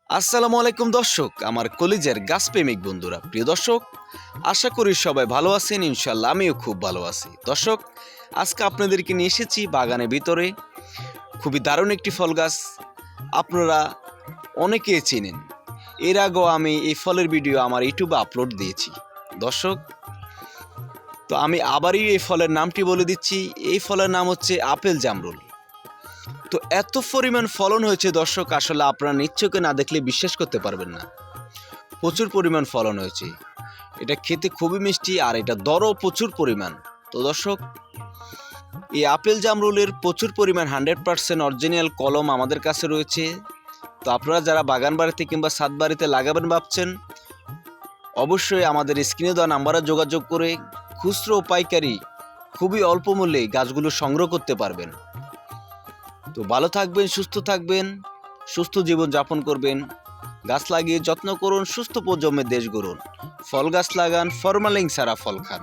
আসসালামু আলাইকুম দর্শক, আমার কলিজের গাছপ্রেমিক বন্ধুরা, প্রিয় দর্শক, আশা করি সবাই ভালো আছেন। ইনশাল্লাহ আমিও খুব ভালো আছি। দর্শক, আজকে আপনাদেরকে নিয়ে এসেছি বাগানের ভিতরে খুবই দারুণ একটি ফল গাছ। আপনারা অনেকেই চেনেন, এর আগেও আমি এই ফলের ভিডিও আমার ইউটিউবে আপলোড দিয়েছি। দর্শক, তো আমি আবারই এই ফলের নামটি বলে দিচ্ছি। এই ফলের নাম হচ্ছে আপেল জামরুল। তো এত পরিমাণ ফলন হয়েছে দর্শক, আসলে আপনারা নিশ্চয়ই না দেখলে বিশ্বাস করতে পারবেন না। প্রচুর পরিমাণ ফলন হয়েছে। এটা খেতে খুবই মিষ্টি, আর এটা দরও প্রচুর পরিমাণ। তো দর্শক, এই আপেল জামরুলের প্রচুর পরিমাণ 100% অরিজিনাল কলম আমাদের কাছে রয়েছে। তো আপনারা যারা বাগান বাড়িতে কিংবা ছাদ বাড়িতে লাগাবেন ভাবছেন, অবশ্যই আমাদের স্ক্রিনে দেওয়া নাম্বারে যোগাযোগ করে খুচরো ও পাইকারি খুবই অল্প মূল্যে গাছগুলো সংগ্রহ করতে পারবেন। তো ভালো থাকবেন, সুস্থ থাকবেন, সুস্থ জীবন যাপন করবেন। গাছ লাগিয়ে যত্ন করুন, সুস্থ প্রজন্মের দেশ গড়ুন। ফল গাছ লাগান, ফরমালিন ছাড়া ফল খান।